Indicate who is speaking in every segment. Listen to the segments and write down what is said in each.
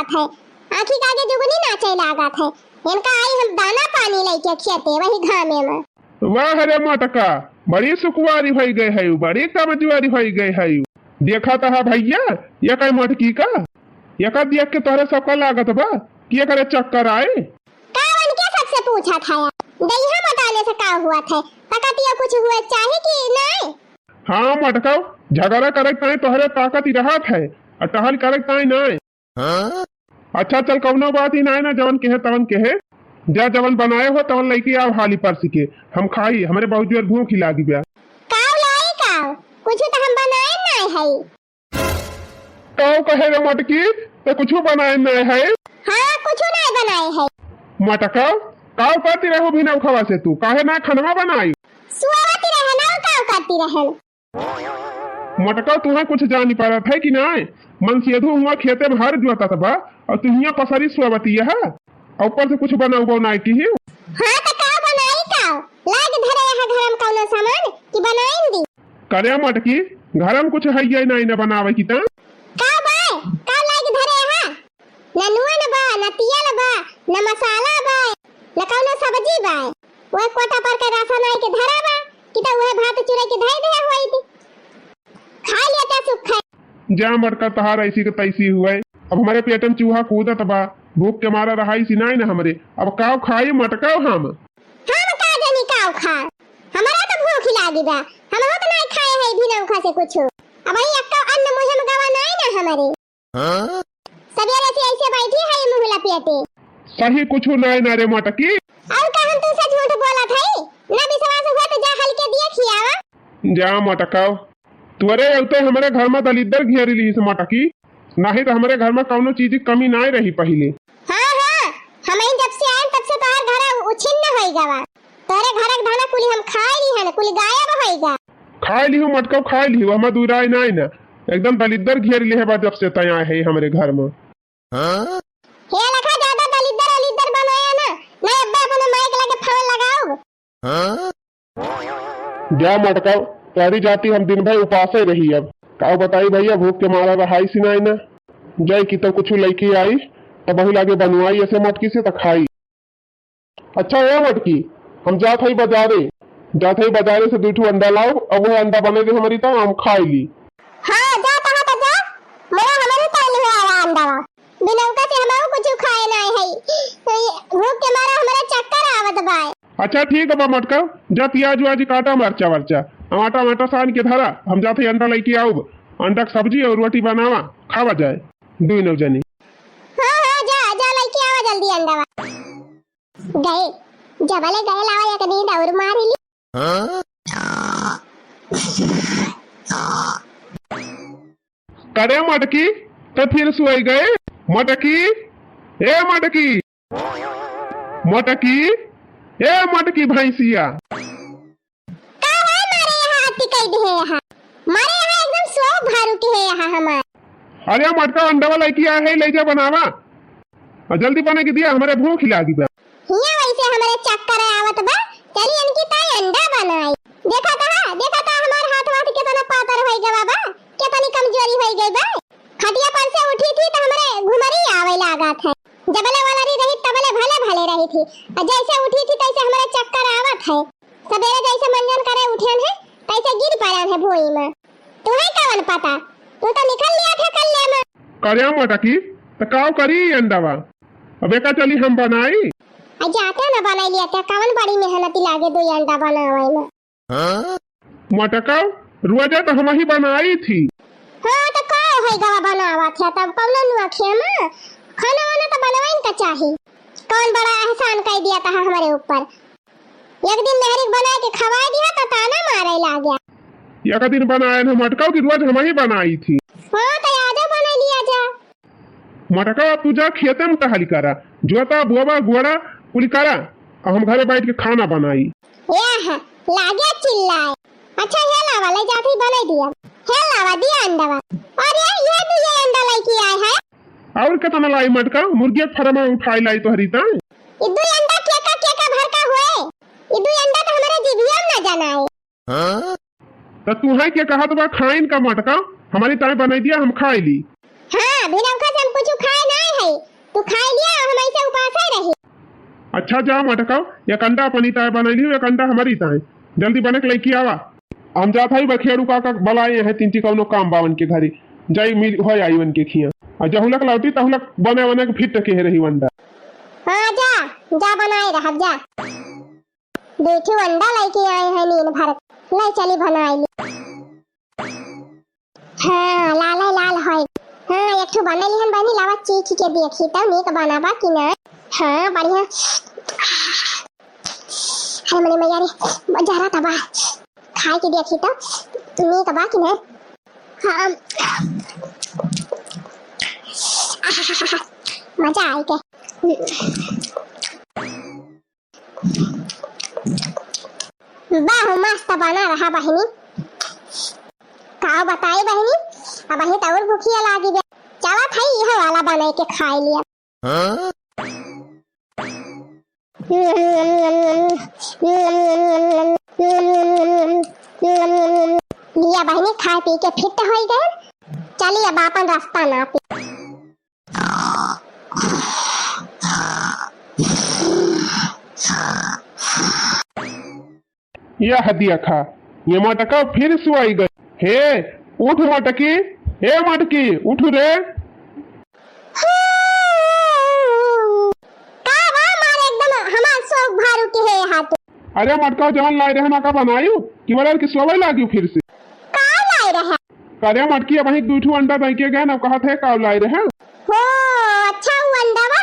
Speaker 1: लागत है, आँखी के आगे जुगनी नाचे लागत है। इनका आई हम दाना पानी लेके खेते वही घामे में।
Speaker 2: वाह रे मटका, बड़ी सुकुवारी भई गई है, बड़ी कमजोरी भई गई है। देखा था भैया ये कई मटकी का, ये का देख के तोहरे सबका लागत बा कि ये करे चक्कर आए।
Speaker 1: कावन के सबसे पूछा था यार, दहिया बताने से का हुआ था, ताकतिया कुछ हुआ चाहे कि नहीं।
Speaker 2: हाँ मटका, झगड़ा करे ताई तोहरे ताकत ही रहत है और टहल करे ताई नहीं। अच्छा चल कौनो बात ही नहीं ना, जवन के है तवन के है, जा जवन बनाए हो तवन लेके आओ हाली परसी के, हम खाई, हमारे बहुत जोर भूख ही लागी बा।
Speaker 1: काव लाई काव, कुछ तो हम बनाए नहीं है।
Speaker 2: काव कहे रे मटकी, तो कुछ बनाए नहीं है।
Speaker 1: हाँ कुछ नहीं बनाए है।
Speaker 2: मटका काव करती रहो बिना खवा से, तू काहे ना खनवा बनाई।
Speaker 1: सुआवती रहे ना काव करती रहे।
Speaker 2: मटका तुम्हें कुछ जान नहीं पा रहा था कि नहीं, मन सीधू हुआ खेते में हर जोता था और तुहिया पसरी सुआवती है और ऊपर से कुछ बना हुआ नहीं की।
Speaker 1: हाँ तो काव बनाई काव, लाग धरे यहाँ घर में कौनो सामान कि बनाएंगी।
Speaker 2: करे मटकी घर में कुछ है ये नहीं ना बनावे की ता।
Speaker 1: काव बाय, काव लाग धरे यहाँ, न नुआ न बा, न तियल बा, न मसाला बा, न कौनो सब्जी बा, वो कोटा पर के राशन आई के धरा बा कि तो वह भात चुरा के धई दे हुई थी, खा लेता सुख है।
Speaker 2: जा मटका तहार ऐसी के तैसी हुआ है, अब हमारे पेट में चूहा कूदत बा, भूख के मारा रहाई सी नहीं ना हमरे, अब काव खाई मटका हम
Speaker 1: का जानी काव खा, हमारा तो भूख ही लागी बा, हम हो तो नहीं खाए है भी ना खा से कुछ, अब ही अक्का अन्न मुझे में गवा नहीं ना हमारे। सवेरे से ऐसे बैठी है मुंह लपेटे,
Speaker 2: सही कुछ नहीं ना रे मटकी।
Speaker 1: और का हम तुमसे झूठ बोला था, ना विश्वास हुआ तो जा हल्के देखिए आवा।
Speaker 2: जा मटका, तुअरे उते हमारे घर में दलिद्दर घेरी ली से मटकी, नहीं तो हमारे घर में कौनो चीज की कमी नहीं रही पहले।
Speaker 1: हाँ हाँ, हम जब से आए तब से तोहर घर उछिन्न होई गवा, तोरे घर के दाना कुली हम खाए ली है ना, कुली गायब होईगा।
Speaker 2: खाए ली हूँ मटका, खाए ली हूँ, हमें दूराई नहीं ना, एकदम दलिद्दर घेर ली है बा जब से तया है हमारे घर में।
Speaker 1: हे लखा ज्यादा दलिद्दर अलिद्दर बनाया ना, नहीं अब्बा अपने माइक लगे फोन लगाओ।
Speaker 2: जा मटका, तारी जाती हम दिन भर उपास ही रही, अब काव बताई भैया भूख के मारा रहाई सी नहीं ना, जय की तो कुछ लेके आई तो बहु लागे बनवाई ऐसे मटकी से तो खाई। अच्छा है मटकी, हम जात ही बाजारे से 2 अंडा लाओ, अब वो अंडा बने दे हमारी तो हम खाई ली।
Speaker 1: हाँ जा तहा तो जा, मोरा हमारे ताल में आया अंडा, बिना उका से हमारो कुछ खाए नहीं है, भूख के मारा हमारा चक्कर आवत बा।
Speaker 2: अच्छा ठीक है बा मटका, जा प्याज व्याज काटा मरचा वर्चा, आटा वाटा सान के धरा, हम जाते अंडा लेके आओ, अंडा की सब्जी और रोटी बनावा खावा जाए 2 नौ जनी।
Speaker 1: हाँ हाँ जा जा लेके आवा जल्दी अंडा गए, जबले गए लावा एक नींद और मारी ली।
Speaker 2: करे मटकी तो फिर सोई गए। मटकी ए मटकी, मटकी ए मटकी भैंसिया,
Speaker 1: मारे यहाँ एकदम सो भारू के है यहाँ हमारे।
Speaker 2: अरे मटका अंडा वाला की आया है, ले जा बनावा और जल्दी बने के दिया, हमारे भूख लागी बा।
Speaker 1: हिया वैसे हमारे चक्कर आवत बा, चली इनकी ताई अंडा बनाई, देखा था हमारे हाथ वाथ कितना पातर हो गया बा, कितनी कमजोरी हो गई बा। खटिया पर से उठी थी तो हमारे घुमरी आवे लागत है, जबले वाला रही तबले भले रही थी, और जैसे उठी थी तैसे हमारे चक्कर आवत है, सवेरे जैसे मंजन करे उठन है तैसे गिर पड़न है भूई में। तुम्हें कौन पता, तू तो निकल लिया था कल्ले में।
Speaker 2: करे मटकी तो काव करी अंडावा, अब एका चली हम बनाई।
Speaker 1: जाते ना बनाई लिया था, कौन बड़ी मेहनती लागे 2 अंडा बनावे में।
Speaker 2: मटका रोजा तो हम ही बनाई थी।
Speaker 1: हाँ तो का है गवा बनावा था, तब कौन नुआ खेमा खाना वाना तो बनवाइन का चाहिए, कौन बड़ा एहसान कर दिया था हमारे ऊपर। एक दिन मेहरी बना के खवा दिया तो ताना मारे ला गया।
Speaker 2: एक दिन बनाए ना मटका की रोज हम ही बनाई थी।
Speaker 1: हाँ तो आजा बना लिया जा।
Speaker 2: मटका तू जा खेते में टहली करा, जोता बोबा गोड़ा कुली करा, और हम घरे बैठ के खाना बनाई।
Speaker 1: ये लागे चिल्लाए, अच्छा ये लावा ले जाती बना दिया, हे लावा दिया अंडा। अरे ये भी ये अंडा लेके आए है,
Speaker 2: और कितना लाई मटका, मुर्गी फार्म में उठाई लाई तो हरीता।
Speaker 1: ये 2 अंडा केका भर का हुए, ये 2 अंडा तो हमारे जीभिया में न जाना है।
Speaker 2: तो तू है क्या कहा तो बा खाइन का मटका, हमारी ताई बनाई दिया हम खाई ली।
Speaker 1: हाँ बिना खा हम कुछ खाए नहीं है, तू खा लिया हम ऐसे उपास ही रही।
Speaker 2: अच्छा जा मटकाओ, एक अंडा अपनी ताय बनैली, एक अंडा हमारी ताय, जल्दी बने के लड़की आवा। हम जात हई बखेड़ू का बलाए है तीन कौनो काम बावन के घरी जाई मिल हो आई वन के खिया और जहुलक लौटी तहुलक बने बने के फिट के रही अंडा।
Speaker 1: हाँ जा जा बनाए रह जा। देखियो अंडा लेके आए हैं नीन भर ले चली बनाई ली। हाँ लाल लाल है। हाँ एक ठो बनली हन बनी लावा चीख के देखी तब नीक बनाबा कि ना। हाँ बढ़िया। अरे मने मैया रे जरा तबा खाए के देखी तो नीक बा कि ना। हाँ मजा आई के। बाहु मस्त बना रहा बहनी। का बताई बहनी अब ही तो और भूखिया लागी बे। चावा था यह वाला बना के खा लिया। लिया बहनी खा पी के फिट हो गए। चलिए अब अपन रास्ता ना पी।
Speaker 2: यह हदिया खा ये मटका फिर सुई गई। हे उठ मटकी, हे मटकी उठ रे। अरे मटका जवन लाई रहे ना का बनायू कि मरे कि सोवे लागी फिर से
Speaker 1: का लाई रहे।
Speaker 2: अरे मटकी अब ही दूठू अंडा दे के गए ना कहत है का लाई रहे
Speaker 1: हो। अच्छा वो अंडा बा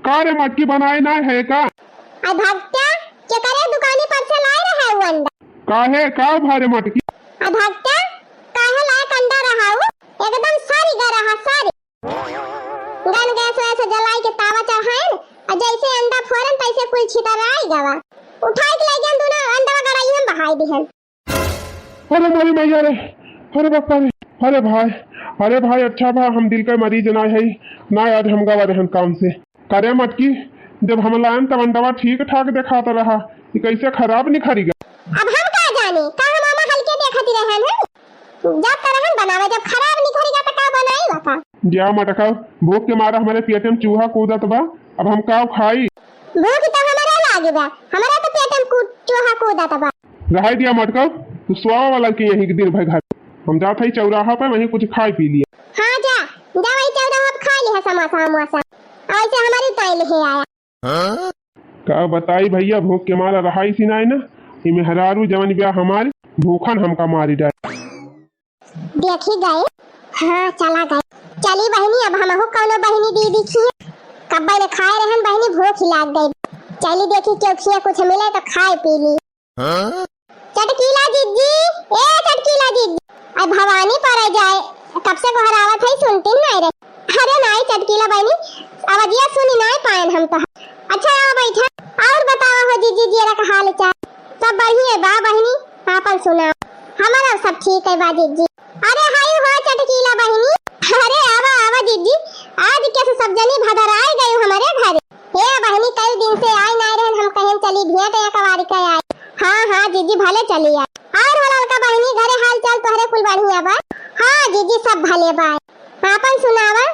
Speaker 2: का रे मटकी बनाए ना है का।
Speaker 1: आ भक्ता के करे दुकानी पर से लाई रहे वो अंडा
Speaker 2: काहे का भारे मटकी।
Speaker 1: आ भक्ता काहे लायक अंडा रहा वो एकदम सारी गा रहा सारी गन गैस वैसे जलाई के तावा चढ़ाए और जैसे अंडा फोरन तैसे कुल छितराई गवा उठाई के ले गन दोनों अंडा गड़ाई हम बहाई दिहन।
Speaker 2: अरे मोरी मैया रे, अरे बापा रे, अरे भाई अच्छा भा हम दिल का मरीज ना है ना आज हम गवा रहन काम से। करे मटकी जब हम लायन तब अंडा ठीक ठाक दिखाता रहा कि कैसे खराब नहीं खरीगा।
Speaker 1: अब हम का जाने का हम मामा हल्के देखती रहन है जब तरहन बनावे जब खराब नहीं खरीगा तो का बनाई बता।
Speaker 2: जा मटका भूख के मारा हमारे पेट में चूहा कूदत बा अब हम का खाई।
Speaker 1: भूख तो हमारे लागे बा हमारा तो पेट में चूहा कूदत बा।
Speaker 2: रह दिया मटका तू स्वावा वाला के यही दिन भर घर हम जात है चौराहा पे वहीं कुछ खाई पी लिया।
Speaker 1: हाँ जा वही चौराहा पे खा लिया समोसा वमोसा ऐसे हमारी टाइल है आया।
Speaker 2: का बताई भैया भूख के मारा रहाई सी ना ये मेहरारू जवन ब्याह हमारे भूखन हमका मारी डाल।
Speaker 1: देखी गए हाँ चला गए। चली बहनी अब हम कौनो बहनी दीदी की कब्बे ने खाए रहन बहनी भूख लाग गई। चली देखी चौखिया कुछ मिले तो खाए पी ली। चटकीला जीजी ए चटकीला जीजी अब भवानी पर जाए कब से घहरावत है सुनती नहीं रे। अरे नहीं चटकीला बहनी आवाजिया सुनी नहीं पाएन हम तो। अच्छा आओ बैठा और बताओ हो जीजी जी का हाल चाल सब बढ़िया बा बहनी आपन सुनाओ। हमारा सब ठीक है बा जीजी। अरे हाय हो चटकीला बहनी अरे आवा आवा जीजी आज कैसे सब जनी भदर आए गए हमारे घर। हे बहनी कई दिन से आई नहीं रहन हम कहीं चली भेंट या कवारी का आए। हाँ हाँ जीजी भले चली आए और होला का बहनी घरे हाल चाल तोहरे कुल बढ़िया बा। हाँ जीजी सब भले बा आपन सुनावा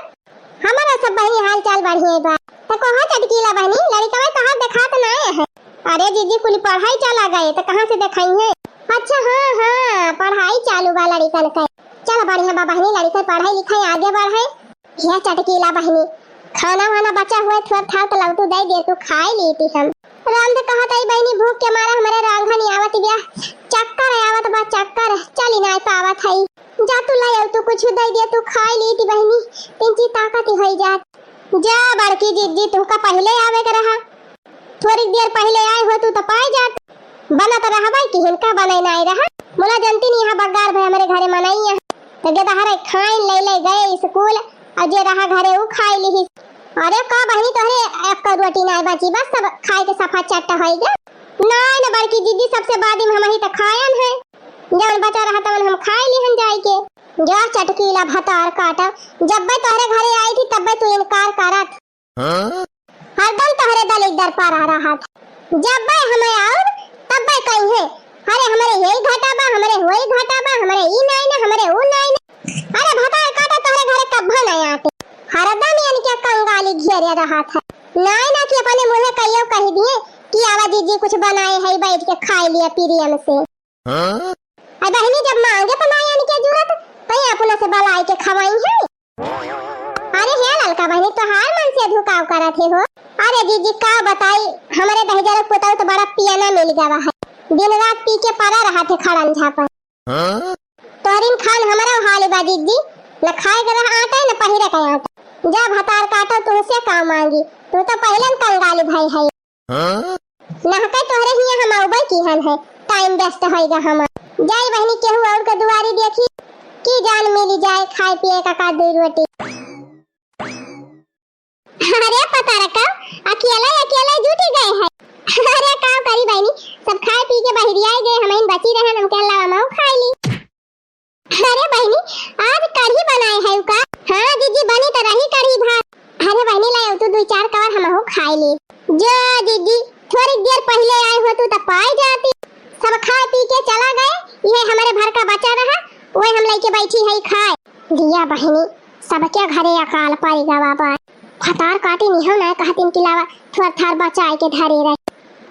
Speaker 1: हमारा सब बहनी हाल चाल बढ़िया बा। तो कहां चटकीला बहनी लड़का में कहां दिखात नहीं है। अरे जीजी कुल पढ़ाई चला गए तो कहां से दिखाई है। अच्छा हाँ हाँ पढ़ाई चालू बा लड़कन का चल बढ़िया बा बहनी लड़का पढ़ाई लिखाई आगे बढ़े। ये चटकीला बहनी खाना वाना बचा हुआ थोड़ा था तो लौटू दे दे तू खाई ली थी हम। राम ने कहा था बहनी भूख के मारा हमारे रांघा नहीं आवत गया चक्कर आवत बा चक्कर चली ना पावत है जा तू लाई तू कुछ दे दे तू खाई ली थी बहनी तिनची ताकत हो जात। जा बड़की जीजी तू का पहले आवे के रहा थोड़ी देर पहले आए हो तू तो पाए जात बना तो रहा भाई कि हिनका बनाई नहीं रहा मोला जनती नहीं यहाँ बगार भाई हमारे घरे मनाई है तो गदहरे खाई ले ले गए स्कूल और जे रहा घरे वो खाई ली। अरे का बहनी तोहरे एक का रोटी नहीं बची बस सब खाए के सफा चट्टा हो गया। नहीं ना बड़की दीदी सबसे बाद में हम ही तो खायन है जब बचा रहा तब हम खाए लिहन जाए के। जा चटकीला भतार काटा जब मैं तोहरे घरे आई थी तब तू इनकार करत हरदम तोहरे दल इधर पर आ रहा था जब मैं हमें और तब मैं कहीं है अरे हमारे यही घाटा बा हमारे वही घाटा बा हमारे ई नहीं ना हमारे वो नहीं ना। अरे भतार काटा तोहरे घरे कब नहीं आते हरदम यानी क्या कंगाली मेरे रहा था। नहीं ना कि अपने मुंह कहियो कह दिए कि आवा दीदी कुछ बनाए है बैठ के खाई लिया प्रियम से। अरे बहनी जब मांगे तो नहीं आने की जरूरत तो अपना से बलाई के खवाई है। अरे हे ललका बहनी तो हार मन से धुकाव करा थे हो। अरे दीदी का बताई हमारे दहेजर पुताऊ तो बड़ा पियाना मिल गया है, दिन रात पी के पड़ा रहा थे खड़न झापन। तोरिन खान हमारा हाल बा दीदी, न खाए के रहा आटा न पहिरे का आटा। जब हतार काटो तुमसे काम मांगी, तू तो पहले कंगाली भाई है। नहका तोहरे हिया हम आउबा की हन है, टाइम बेस्ट होएगा हमार। जाई बहनी केहू और के दुआरी देखी की जान मिली जाए खाए पिए का का दूध रोटी। अरे पता रखा अकेला अकेला जुटी गए है। अरे काम करी बहनी सब खाए पी के बहरिया गए, हमें बची रहे हम के अलावा माऊ खाई ली। अरे बहनी आज कढ़ी बनाए है का? हां दीदी बनी तो रही कढ़ी भात। अरे बहनी लाओ तू दो चार कवर हम हो खाई ली। जो दीदी थोड़ी देर पहले आए हो तू तो पाए जाती। सब खा पी के चला गए, ये हमारे भर का बचा रहा वो हम लेके बैठी है खाए। दिया बहनी सबके घरे अकाल पड़ेगा बाबा। फतार काटी नहीं हो ना कहतिन के लावा थोड़ा थार बचाए के धरे रहे।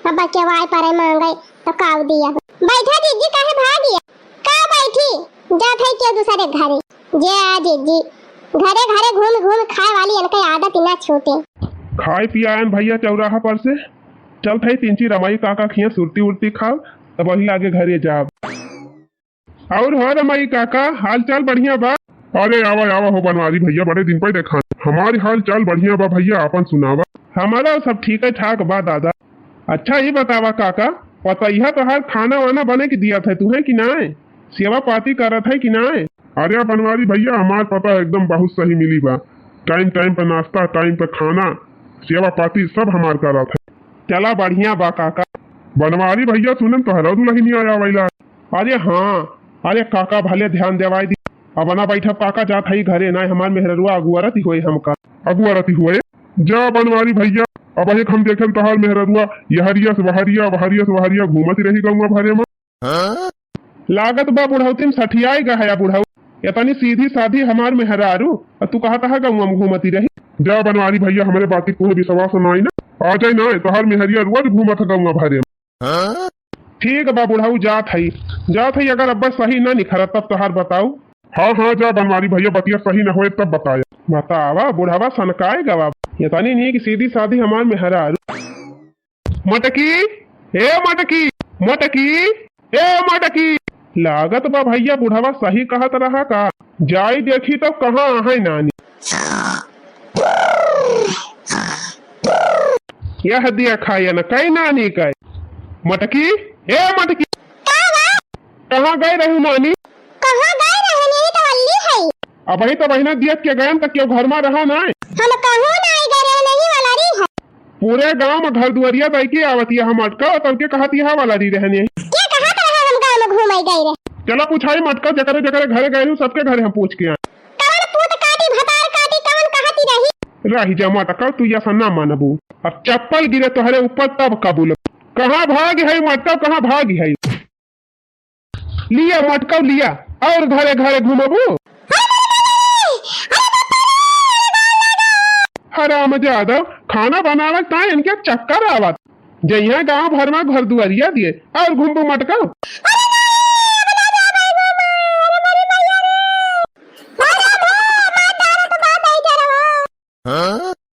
Speaker 1: अब के वाई पर मांगे तो काव दिया। बैठा दीदी काहे भागी? का बैठी जात है के दूसरे घरे। जे दीदी घरे घरे घूम घूम खाए वाली इनके आदत ना छूटे।
Speaker 2: खाए पियान भैया चौराहा पर से चल थे तीन ची रमाई काका खिया सुरती उड़ती खाओ तब वही आगे घरे जाब। और हो रमाई काका हाल चाल बढ़िया बा?
Speaker 3: अरे आवा आवा हो बनवारी भैया, बड़े दिन पर देखा। हमारी हाल चाल बढ़िया बा भैया, अपन सुनावा।
Speaker 2: हमारा सब ठीक है ठाक बा दादा। अच्छा ये बतावा काका पतैया तो हर खाना वाना बने के दिया था तुम्हें कि ना? सेवा पाती करत है कि ना?
Speaker 3: अरे बनवारी भैया हमार पता एकदम बहुत सही मिली बा। टाइम टाइम पर नाश्ता, टाइम पर खाना, सेवा पाती सब हमार करत है।
Speaker 2: चला बढ़िया बा काका।
Speaker 3: बनवारी भैया सुनम तो हरा दूल्हा ही नहीं आया वैला।
Speaker 2: अरे हाँ, अरे काका भले ध्यान देवाई दी। अब ना बैठा काका जात है घरे ना हमार मेहरुआ अगुआरत हुए हमका।
Speaker 3: अगुआरती हुए जा बनवारी भैया। अब एक हम देखे तोहार मेहरुआ यहरिया से वहरिया वहरिया से वहरिया घूमत रही गंगा भरे में।
Speaker 2: लागत बा बुढ़ौती में सठियाई गया बुढ़ऊ इतनी सीधी साधी हमार मेहरारू और तू कहा था गंगा में घूमती रही।
Speaker 3: जा बनवारी भैया हमारे बात को विश्वास नहीं ना आ जाए ना तोहार मेहरिया रोज घूमत गंगा भरे में।
Speaker 2: ठीक बा बुढ़ऊ जात है अगर अब्बा सही ना निखरा तब तोहार बताऊ।
Speaker 3: हाँ हाँ जा बनवारी भैया बतिया सही न होए तब बताया।
Speaker 2: बतावा बुढ़ावा सनकाए गवा इतनी नहीं कि सीधी साधी हमार मेहरारू। मटकी ए मटकी मटकी ए मटकी। लागत बा भैया बुढ़ावा सही कहत रहा का। जाई देखी तो कहाँ है नानी। यह दिया खाया न कई नानी कई। मटकी ए मटकी कहाँ गए रही नानी? अब वही तो बहना दियत के गयन तक क्यों घर में रहा ना?
Speaker 1: हम कहूं नहीं गए नहीं वाला री है।
Speaker 2: पूरे गांव में घर दुआरिया दाई की आवती है हम अटका तब के कहती है वाला री रहने।
Speaker 1: क्या कहा था हम गांव में घूम गए रे?
Speaker 2: चला पूछाई मटका जकरे जकरे घरे गए हूं सबके घरे हम पूछ के आए।
Speaker 1: कवन पूत काटी भतार काटी कवन कहती रही?
Speaker 2: रही जा मटका तू या सन्ना मानबू। अब चप्पल गिरे तोहरे ऊपर तब कबूल। कहाँ भाग है मटका कहाँ भाग है? लिया मटका लिया और घरे घरे घूमबू। हराम ज्यादा खाना बनावा ता इनके चक्कर आवत जइया गांव भर में घर दुआरिया दिए और घूमबू मटका।
Speaker 3: हाँ